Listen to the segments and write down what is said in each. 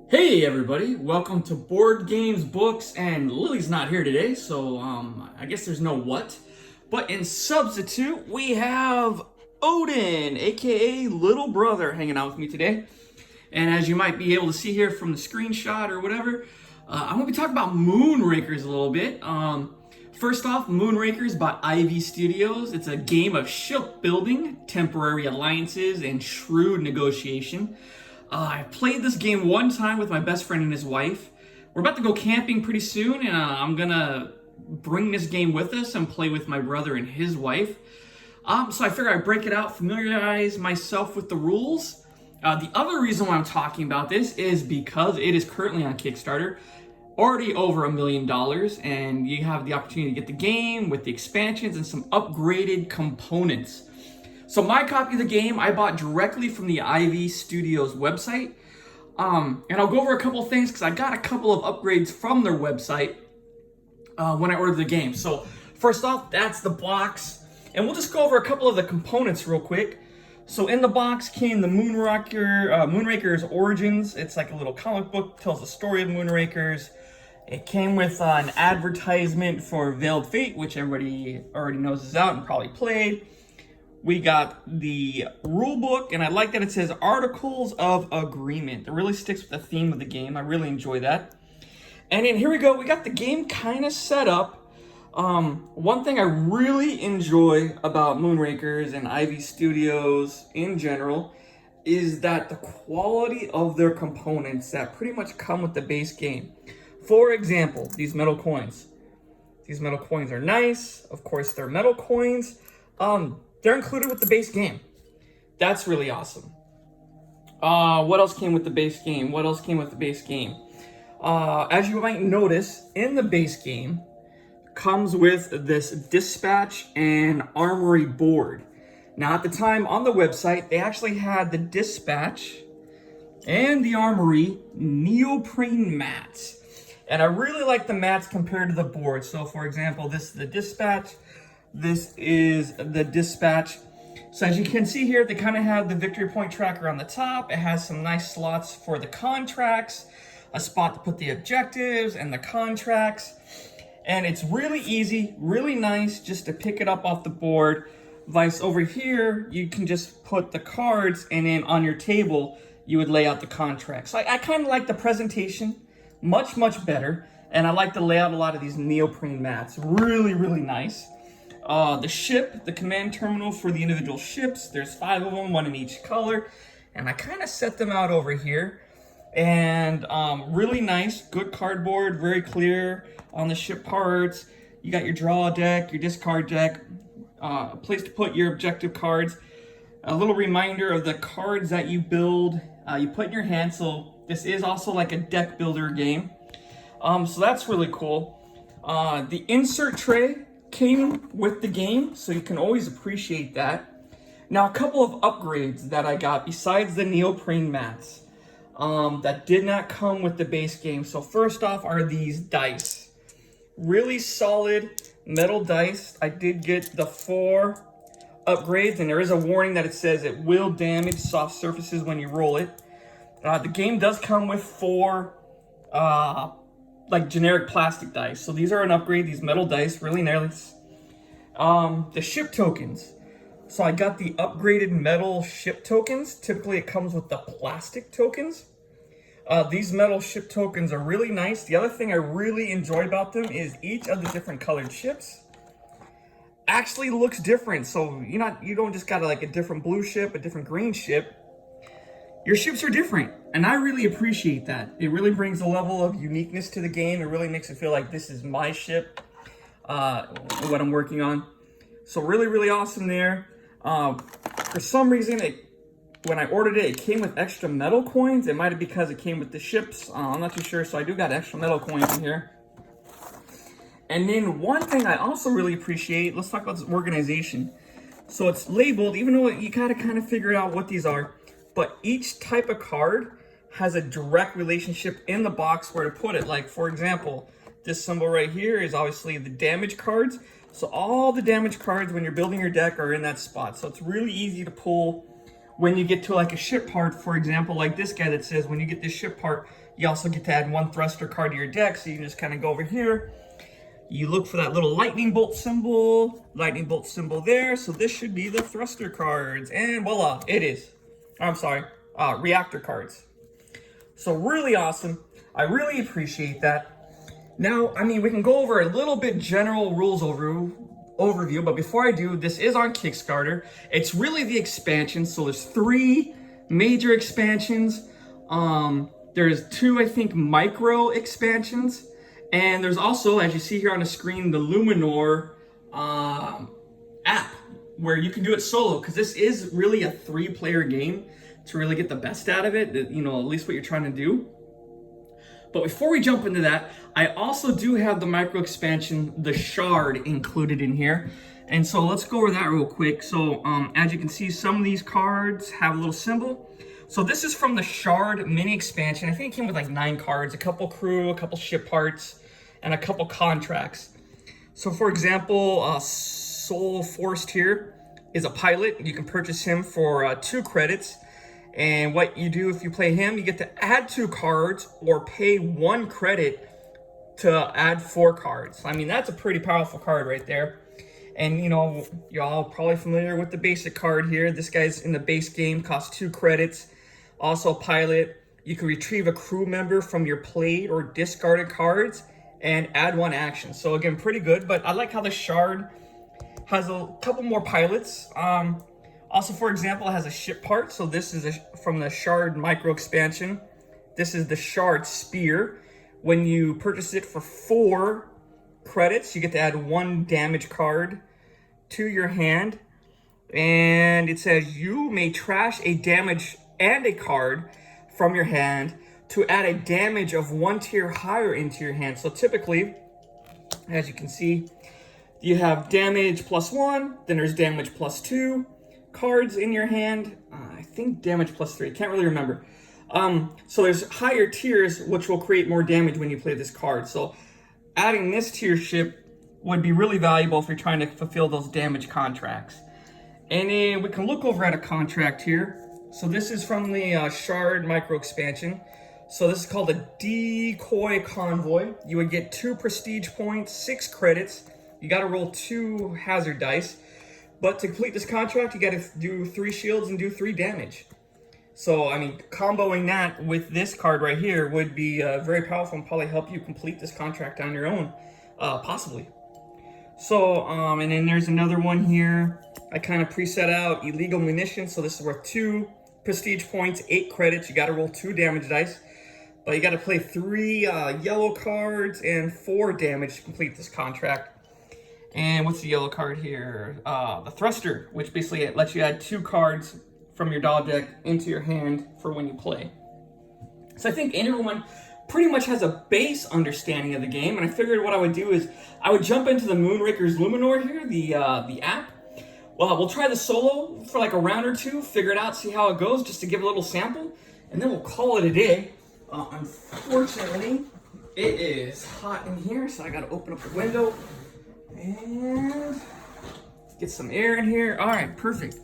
Hey everybody, welcome to Board Games, Books, and Lily's not here today, so I guess there's no what. But in substitute, we have Odin, aka Little Brother, hanging out with me today. And as you might be able to see here from the screenshot or whatever, I'm going to be talking about MoonRakers a little bit. First off, MoonRakers by Ivy Studios. It's a game of shipbuilding, temporary alliances, and shrewd negotiation. I played this game one time with my best friend and his wife. We're about to go camping pretty soon, and I'm gonna bring this game with us and play with my brother and his wife. So I figured I'd break it out, familiarize myself with the rules. The other reason why I'm talking about this is because it is currently on Kickstarter, already over $1 million, and you have the opportunity to get the game with the expansions and some upgraded components. So my copy of the game I bought directly from the Ivy Studios website. And I'll go over a couple things because I got a couple of upgrades from their website when I ordered the game. So first off, that's the box. And we'll just go over a couple of the components real quick. So in the box came the MoonRakers Origins. It's like a little comic book, tells the story of MoonRakers. It came with an advertisement for Veiled Fate, which everybody already knows is out and probably played. We got the rule book, and I like that it says Articles of Agreement. It really sticks with the theme of the game. I really enjoy that. And then here we go. We got the game kind of set up. One thing I really enjoy about MoonRakers and Ivy Studios in general is that the quality of their components that pretty much come with the base game. For example, these metal coins. These metal coins are nice. Of course, they're metal coins. They're included with the base game. That's really awesome. What else came with the base game? As you might notice, in the base game, comes with this dispatch and armory board. Now, at the time on the website, they actually had the dispatch and the armory neoprene mats. And I really like the mats compared to the board. So, for example, this is the dispatch. This is the dispatch. So as you can see here, they kind of have the victory point tracker on the top. It has some nice slots for the contracts, a spot to put the objectives and the contracts. And it's really easy, really nice just to pick it up off the board. Vice over here, you can just put the cards, and then on your table, you would lay out the contracts. So I kind of like the presentation much, much better. And I like to lay out a lot of these neoprene mats. Really, really nice. The ship, the command terminal for the individual ships. There's 5 of them, 1 in each color. And I kind of set them out over here. And really nice, good cardboard, very clear on the ship parts. You got your draw deck, your discard deck, a place to put your objective cards. A little reminder of the cards that you build, you put in your hand. So this is also like a deck builder game. So that's really cool. The insert tray came with the game, so you can always appreciate that. Now, a couple of upgrades that I got besides the neoprene mats that did not come with the base game. So first off are these dice. Really solid metal dice. I did get the 4 upgrades, and there is a warning that it says it will damage soft surfaces when you roll it. The game does come with 4 like generic plastic dice. So these are an upgrade, these metal dice, really nice. The ship tokens. So I got the upgraded metal ship tokens. Typically it comes with the plastic tokens. These metal ship tokens are really nice. The other thing I really enjoy about them is each of the different colored ships actually looks different. So you don't just got like a different blue ship, a different green ship. Your ships are different, and I really appreciate that. It really brings a level of uniqueness to the game. It really makes it feel like this is my ship, what I'm working on. So really, really awesome there. For some reason, when I ordered it, it came with extra metal coins. It might have been because it came with the ships. I'm not too sure, so I do got extra metal coins in here. And then one thing I also really appreciate, let's talk about this organization. So it's labeled, even though you gotta kind of figure out what these are, but each type of card has a direct relationship in the box where to put it. Like, for example, this symbol right here is obviously the damage cards. So all the damage cards when you're building your deck are in that spot. So it's really easy to pull when you get to like a ship part, for example, like this guy that says when you get this ship part, you also get to add 1 thruster card to your deck. So you can just kind of go over here. You look for that little lightning bolt symbol there. So this should be the thruster cards. And voila, it is. I'm sorry, reactor cards. So really awesome. I really appreciate that. Now, I mean, we can go over a little bit general rules overview, but before I do, this is on Kickstarter. It's really the expansion. So there's 3 major expansions. There's 2, I think, micro expansions. And there's also, as you see here on the screen, the Luminor app where you can do it solo, because this is really a 3-player game to really get the best out of it, you know, at least what you're trying to do. But before we jump into that, I also do have the micro expansion, the Shard, included in here. And so let's go over that real quick. So as you can see, some of these cards have a little symbol. So this is from the Shard mini expansion. I think it came with like 9 cards, a couple crew, a couple ship parts, and a couple contracts. So for example, Soul Forced here is a pilot. You can purchase him for 2 credits. And what you do if you play him, you get to add 2 cards or pay 1 credit to add 4 cards. I mean, that's a pretty powerful card right there. And you know, you're all probably familiar with the basic card here. This guy's in the base game, costs 2 credits. Also pilot, you can retrieve a crew member from your played or discarded cards and add 1 action. So again, pretty good, but I like how the Shard has a couple more pilots. Also, for example, it has a ship part. So this is from the Shard micro expansion. This is the Shard Spear. When you purchase it for 4 credits, you get to add 1 damage card to your hand. And it says you may trash a damage and a card from your hand to add a damage of 1 tier higher into your hand. So typically, as you can see, you have damage +1, then there's damage +2. Cards in your hand. I think damage +3. Can't really remember. So there's higher tiers, which will create more damage when you play this card. So adding this tier ship would be really valuable if you're trying to fulfill those damage contracts. And then we can look over at a contract here. So this is from the Shard micro expansion. So this is called a Decoy Convoy. You would get 2 prestige points, 6 credits. You got to roll 2 hazard dice. But to complete this contract, you got to do 3 shields and do 3 damage. So, I mean, comboing that with this card right here would be very powerful and probably help you complete this contract on your own, possibly. So, and then there's another one here. I kind of preset out illegal munitions. So this is worth 2 prestige points, 8 credits. You got to roll 2 damage dice. But you got to play 3 yellow cards and 4 damage to complete this contract. And what's the yellow card here? The Thruster, which basically lets you add 2 cards from your dog deck into your hand for when you play. So I think everyone pretty much has a base understanding of the game, and I figured what I would do is I would jump into the MoonRakers Luminor here, the app. Well, we'll try the solo for like a round or 2, figure it out, see how it goes, just to give a little sample, and then we'll call it a day. Unfortunately, it is hot in here, so I gotta open up the window and get some air in here. All right, perfect.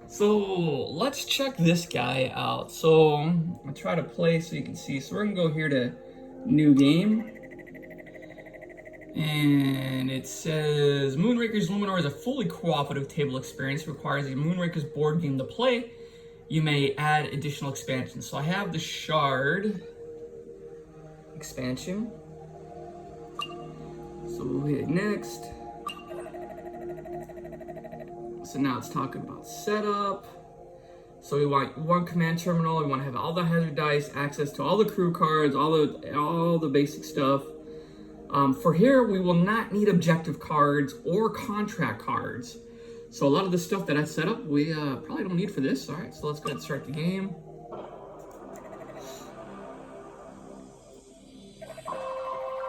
So let's check this guy out. So I'll try to play so you can see. So we're gonna go here to new game. And it says MoonRakers Luminor is a fully cooperative table experience. It requires a MoonRakers board game to play. You may add additional expansions. So I have the Shard expansion. So we'll hit next. So now it's talking about setup. So we want 1 command terminal. We want to have all the hazard dice, access to all the crew cards, all the basic stuff. For here, we will not need objective cards or contract cards. So a lot of the stuff that I set up, we probably don't need for this. All right, so let's go ahead and start the game.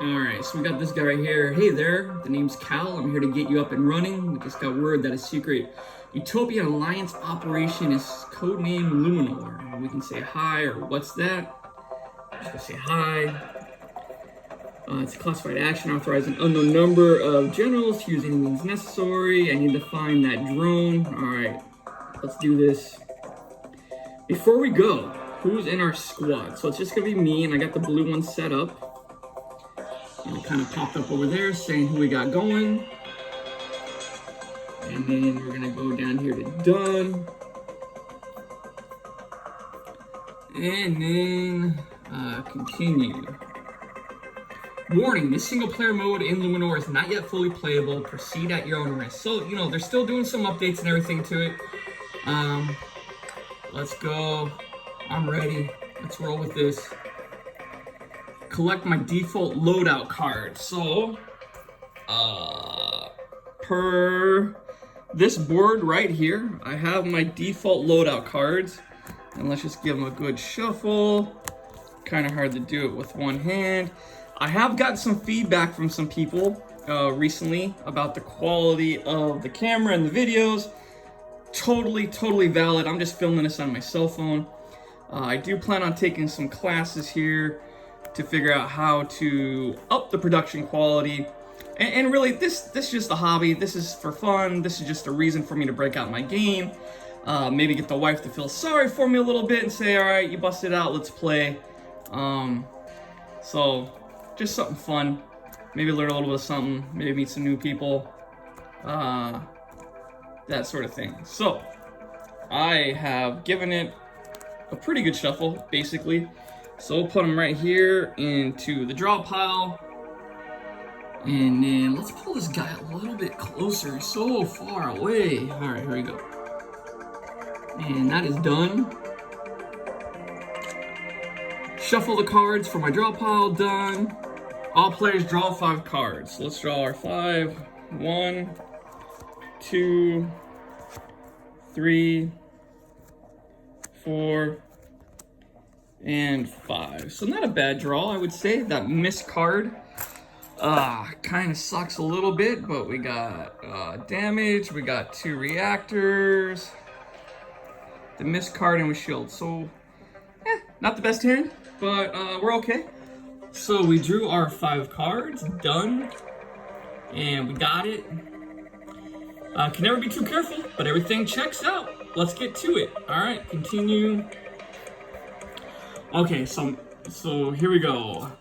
All right, so we got this guy right here. Hey there, the name's Cal. I'm here to get you up and running. We just got word that a secret Utopian Alliance operation is codenamed Luminor. We can say hi or what's that? Just gonna say hi. It's a classified action. Authorize an unknown number of generals to use any means necessary. I need to find that drone. All right, let's do this. Before we go, who's in our squad? So it's just gonna be me, and I got the blue one set up. And it kind of popped up over there saying who we got going. And then we're gonna go down here to done. And then continue. Warning, this single player mode in Luminor is not yet fully playable. Proceed at your own risk. So, you know, they're still doing some updates and everything to it. Let's go. I'm ready. Let's roll with this. Collect my default loadout card. So, per this board right here, I have my default loadout cards. And let's just give them a good shuffle. Kind of hard to do it with one hand. I have gotten some feedback from some people recently about the quality of the camera and the videos. Totally valid. I'm just filming this on my cell phone. I do plan on taking some classes here to figure out how to up the production quality. And really, this is just a hobby. This is for fun. This is just a reason for me to break out my game. Maybe get the wife to feel sorry for me a little bit and say, all right, you busted out, let's play. So just something fun. Maybe learn a little bit of something. Maybe meet some new people. That sort of thing. So I have given it a pretty good shuffle, basically. So we'll put them right here into the draw pile. And then let's pull this guy a little bit closer. He's so far away. All right, here we go. And that is done. Shuffle the cards for my draw pile, done. All players draw 5 cards. So let's draw our 5. 1, 2, 3, 4, and 5. So not a bad draw, I would say. That missed card kind of sucks a little bit, but we got damage, we got 2 reactors, the missed card, and we shield. So, not the best hand, but we're okay. So we drew our 5 cards, done, and we got it. Can never be too careful, but everything checks out. Let's get to it. All right, continue. Okay, so here we go.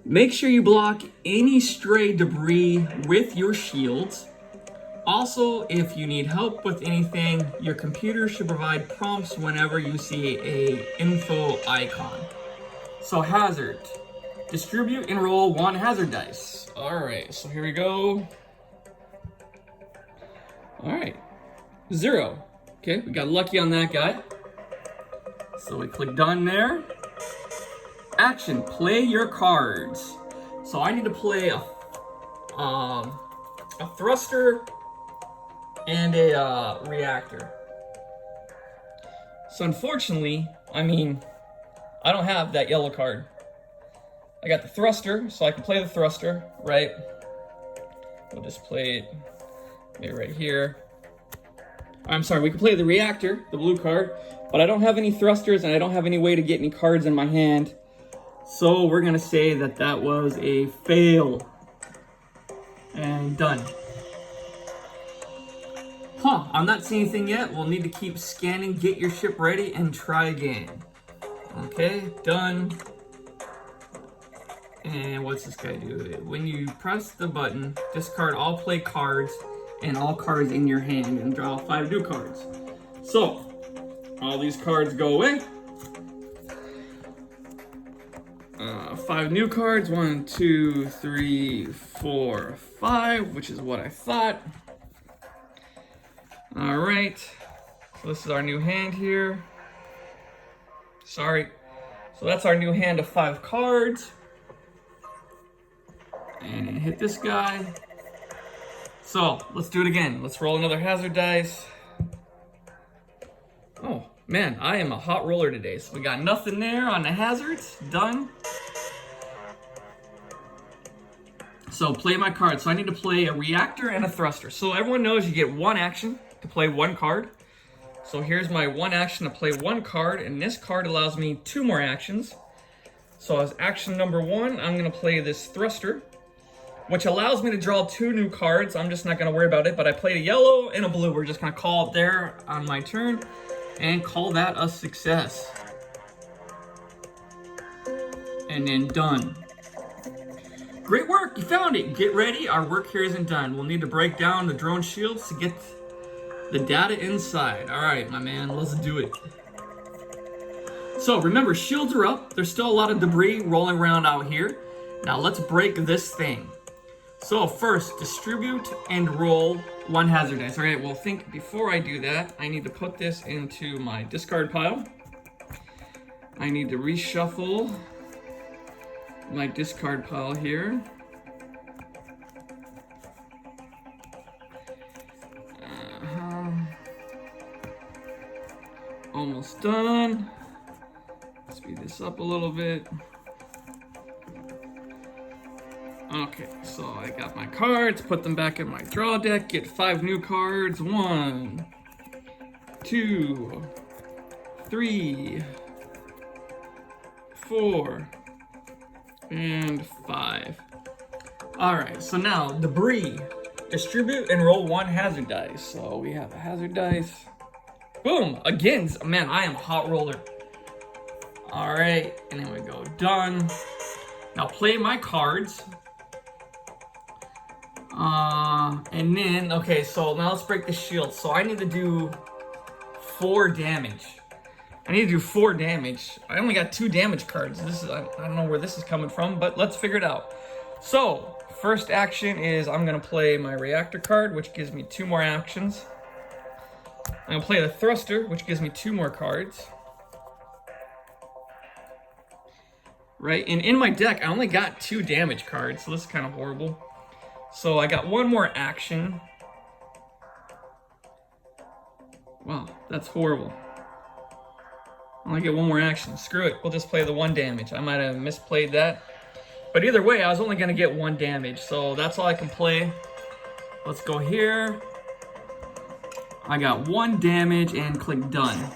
Make sure you block any stray debris with your shields. Also, if you need help with anything, your computer should provide prompts whenever you see a info icon. So hazard. Distribute and roll 1 hazard dice. Alright, so here we go. Alright. 0. Okay, we got lucky on that guy. So we click done there. Action, play your cards. So I need to play a thruster and a reactor. So unfortunately, I don't have that yellow card. I got the thruster, so I can play the thruster, right? We'll just play it maybe right here. I'm sorry, we can play the reactor, the blue card, but I don't have any thrusters and I don't have any way to get any cards in my hand. So we're gonna say that that was a fail. And done. I'm not seeing anything yet. We'll need to keep scanning, get your ship ready, and try again. Okay, done. And what's this guy do? When you press the button, discard all play cards and all cards in your hand and draw 5 new cards. So, all these cards go away. 5 new cards, 1, 2, 3, 4, 5, which is what I thought. All right, so this is our new hand here. Sorry. So that's our new hand of 5 cards. And hit this guy. So let's do it again. Let's roll another hazard dice. Oh man, I am a hot roller today. So we got nothing there on the hazards. Done. So play my card. So I need to play a reactor and a thruster. So everyone knows you get 1 action to play 1 card. So here's my 1 action to play 1 card, and this card allows me 2 more actions. So as action number 1, I'm gonna play this thruster, which allows me to draw 2 new cards. I'm just not gonna worry about it, but I played a yellow and a blue. We're just gonna call it there on my turn. and call that a success. And then done. Great work, you found it. Get ready, our work here isn't done. We'll need to break down the drone shields to get the data inside. All right, my man, let's do it. So remember, shields are up. There's still a lot of debris rolling around out here. Now let's break this thing. So first, distribute and roll 1 hazard dice. All right, well, before I do that, I need to put this into my discard pile. I need to reshuffle my discard pile here. Almost done. Speed this up a little bit. Okay, so I got my cards, put them back in my draw deck, get 5 new cards. 1, 2, 3, 4, and 5. All right, so now debris. Distribute and roll 1 hazard dice. So we have a hazard dice. Boom, again, man, I am a hot roller. All right, and then we go done. Now play my cards. And then, okay, so now let's break the shield. So I need to do 4 damage. I need to do 4 damage. I only got 2 damage cards. I don't know where this is coming from, but let's figure it out. So, first action is I'm gonna play my reactor card, which gives me 2 more actions. I'm gonna play the thruster, which gives me 2 more cards. Right, and in my deck, I only got 2 damage cards, so this is kind of horrible. So I got 1 more action. Wow, that's horrible. I only get 1 more action. Screw it, we'll just play the 1 damage. I might have misplayed that. But either way, I was only gonna get 1 damage, so that's all I can play. Let's go here. I got 1 damage and click done.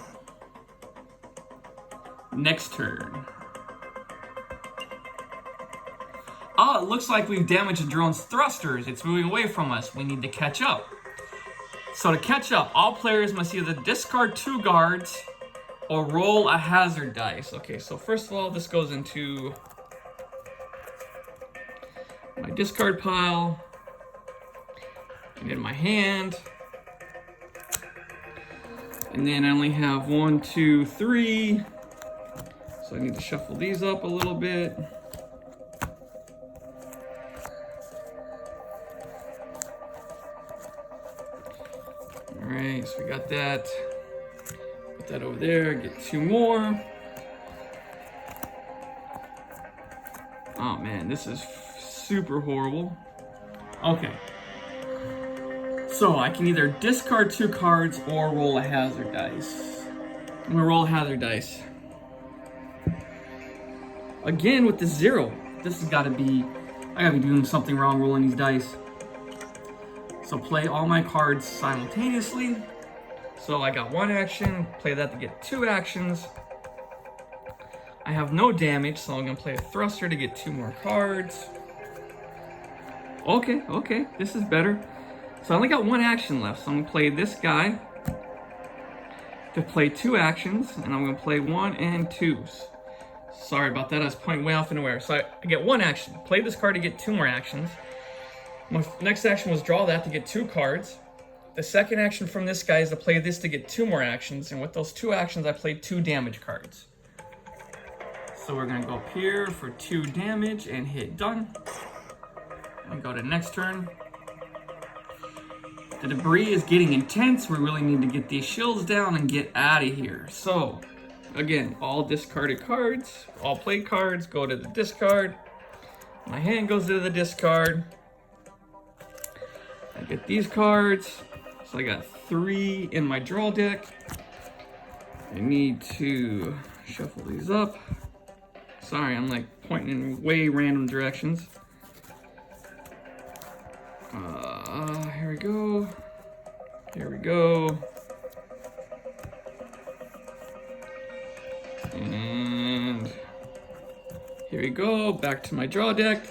Next turn. Oh, it looks like we've damaged the drone's thrusters. It's moving away from us. We need to catch up. So to catch up, all players must either discard 2 guards or roll a hazard dice. Okay, so first of all, this goes into my discard pile and in my hand. And then I only have 1, 2, 3. So I need to shuffle these up a little bit. Alright, so we got that. Put that over there, get 2 more. Oh man, this is super horrible. Okay. So I can either discard 2 cards or roll a hazard dice. I'm gonna roll a hazard dice. Again with the 0. This has gotta be, I gotta be doing something wrong rolling these dice. So play all my cards simultaneously. So I got 1 action, play that to get 2 actions. I have no damage, so I'm gonna play a thruster to get 2 more cards. Okay, this is better. So I only got 1 action left, so I'm gonna play this guy to play 2 actions, and I'm gonna play 1 and 2s. Sorry about that, I was pointing way off in nowhere. So I get 1 action, play this card to get 2 more actions. My next action was draw that to get 2 cards. The second action from this guy is to play this to get 2 more actions, and with those 2 actions, I played 2 damage cards. So we're gonna go up here for 2 damage and hit done. And go to next turn. The debris is getting intense. We really need to get these shields down and get out of here. So, again, all discarded cards, all played cards go to the discard. My hand goes to the discard. I get these cards. So I got 3 in my draw deck. I need to shuffle these up. Sorry, I'm like pointing in way random directions. Here we go. Here we go. And here we go. Back to my draw deck.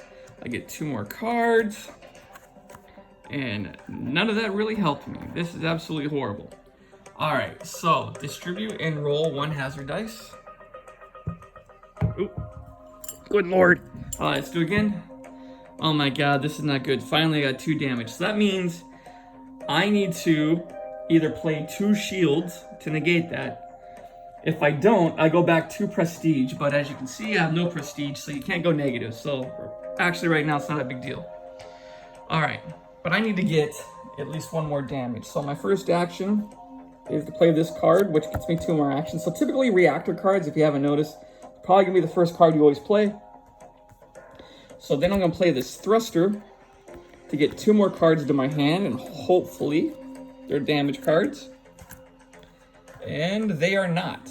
I get 2 more cards. And none of that really helped me. This is absolutely horrible. Alright, so distribute and roll 1 hazard dice. Oop. Good lord. Let's do it again. Oh my god, this is not good. Finally I got 2 damage. So that means I need to either play 2 shields to negate that. If I don't, I go back 2 prestige, but as you can see, I have no prestige, so you can't go negative. So actually right now it's not a big deal. Alright, but I need to get at least 1 more damage. So my first action is to play this card, which gets me 2 more actions. So typically reactor cards, if you haven't noticed, probably gonna be the first card you always play. So then I'm gonna play this thruster to get 2 more cards into my hand, and hopefully they're damage cards. And they are not.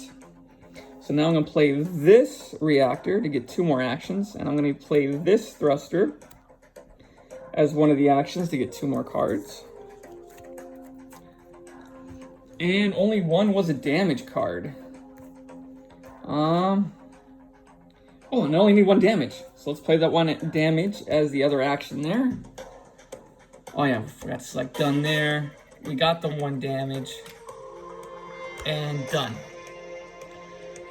So now I'm gonna play this reactor to get 2 more actions, and I'm gonna play this thruster as one of the actions to get 2 more cards. And only 1 was a damage card. Oh, and I only need 1 damage. So let's play that 1 damage as the other action there. Oh yeah, I forgot to select done there. We got the 1 damage. And done.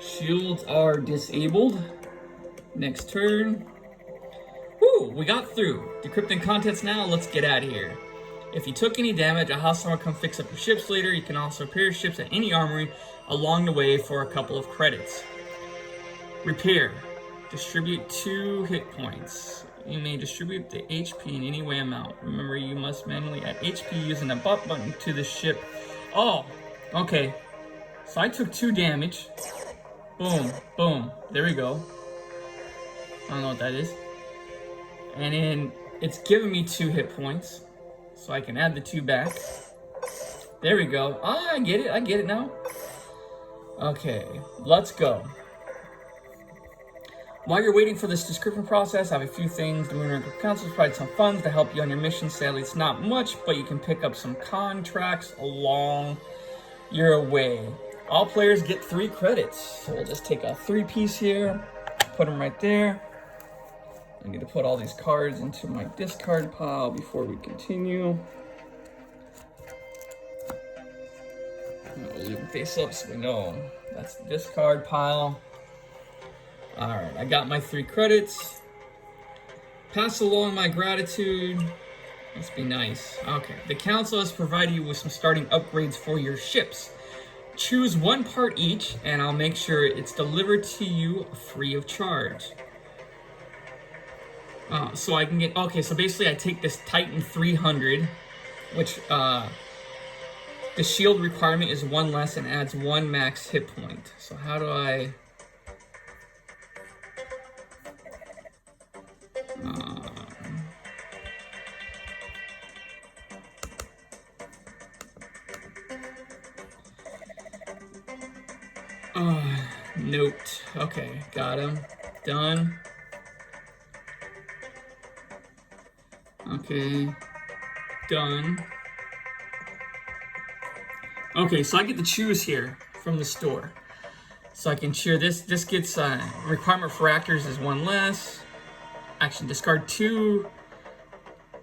Shields are disabled. Next turn. Woo, we got through. Decrypting contents now, let's get out of here. If you took any damage, a hostile will come fix up your ships later. You can also repair ships at any armory along the way for a couple of credits. Repair. Distribute 2 hit points. You may distribute the HP in any way amount. Remember, you must manually add HP using the butt button to the ship. Oh, okay. So I took 2 damage. Boom, boom. There we go. I don't know what that is. And then it's giving me 2 hit points. So I can add the 2 back. There we go. Ah, I get it now. Okay, let's go. While you're waiting for this description process, I have a few things. The MoonRakers Council has provided some funds to help you on your mission. Sadly, it's not much, but you can pick up some contracts along your way. All players get 3 credits. So we'll just take a 3-piece here, put them right there. I need to put all these cards into my discard pile before we continue. I'll leave them face up so we know that's the discard pile. Alright, I got my 3 credits. Pass along my gratitude. Must be nice. Okay, the council has provided you with some starting upgrades for your ships. Choose 1 part each, and I'll make sure it's delivered to you free of charge. So I can get... Okay, so basically I take this Titan 300, which the shield requirement is 1 less and adds 1 max hit point. So how do I... Note. Okay, got him. Done. Okay. Done. Okay, so I get to choose here from the store. So I can choose this. This gets requirement for actors is 1 less. Action, discard 2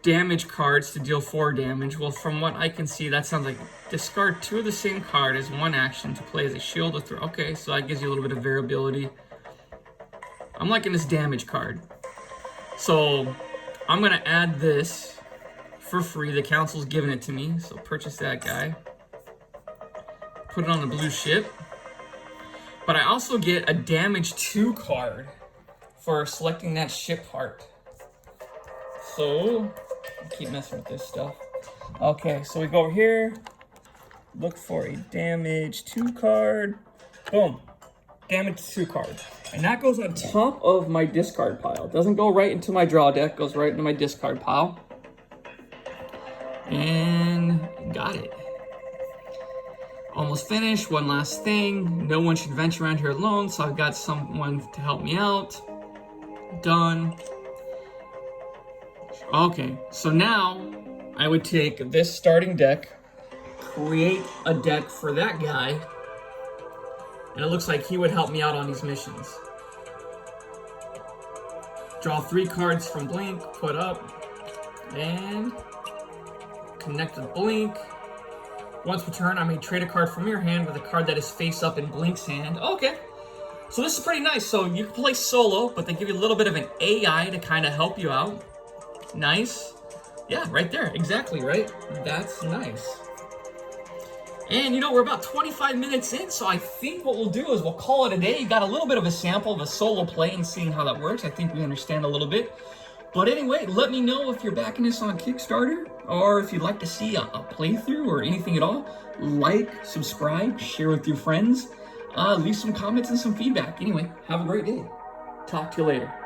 damage cards to deal 4 damage. Well, from what I can see, that sounds like discard 2 of the same card as 1 action to play as a shield or throw. Okay, so that gives you a little bit of variability. I'm liking this damage card. So I'm gonna add this for free. The council's giving it to me, so purchase that guy. Put it on the blue ship. But I also get a damage 2 card for selecting that ship part. So keep messing with this stuff. Okay, so we go over here, look for a damage 2 card. Boom, damage 2 card. And that goes on top of my discard pile. It doesn't go right into my draw deck, goes right into my discard pile. And got it. Almost finished, 1 last thing. No one should venture around here alone, so I've got someone to help me out. Done. Okay, so now I would take this starting deck, create a deck for that guy, and it looks like he would help me out on these missions. Draw 3 cards from Blink, put up, and connect with Blink. Once per turn, I may trade a card from your hand with a card that is face up in Blink's hand. Okay. So this is pretty nice. So you can play solo, but they give you a little bit of an AI to kind of help you out. Nice. Yeah, right there. Exactly, right? That's nice. And you know, we're about 25 minutes in, so I think what we'll do is we'll call it a day. You got a little bit of a sample of a solo play and seeing how that works. I think we understand a little bit. But anyway, let me know if you're backing this on Kickstarter or if you'd like to see a playthrough or anything at all. Like, subscribe, share with your friends, leave some comments and some feedback. Anyway, have a great day. Talk to you later.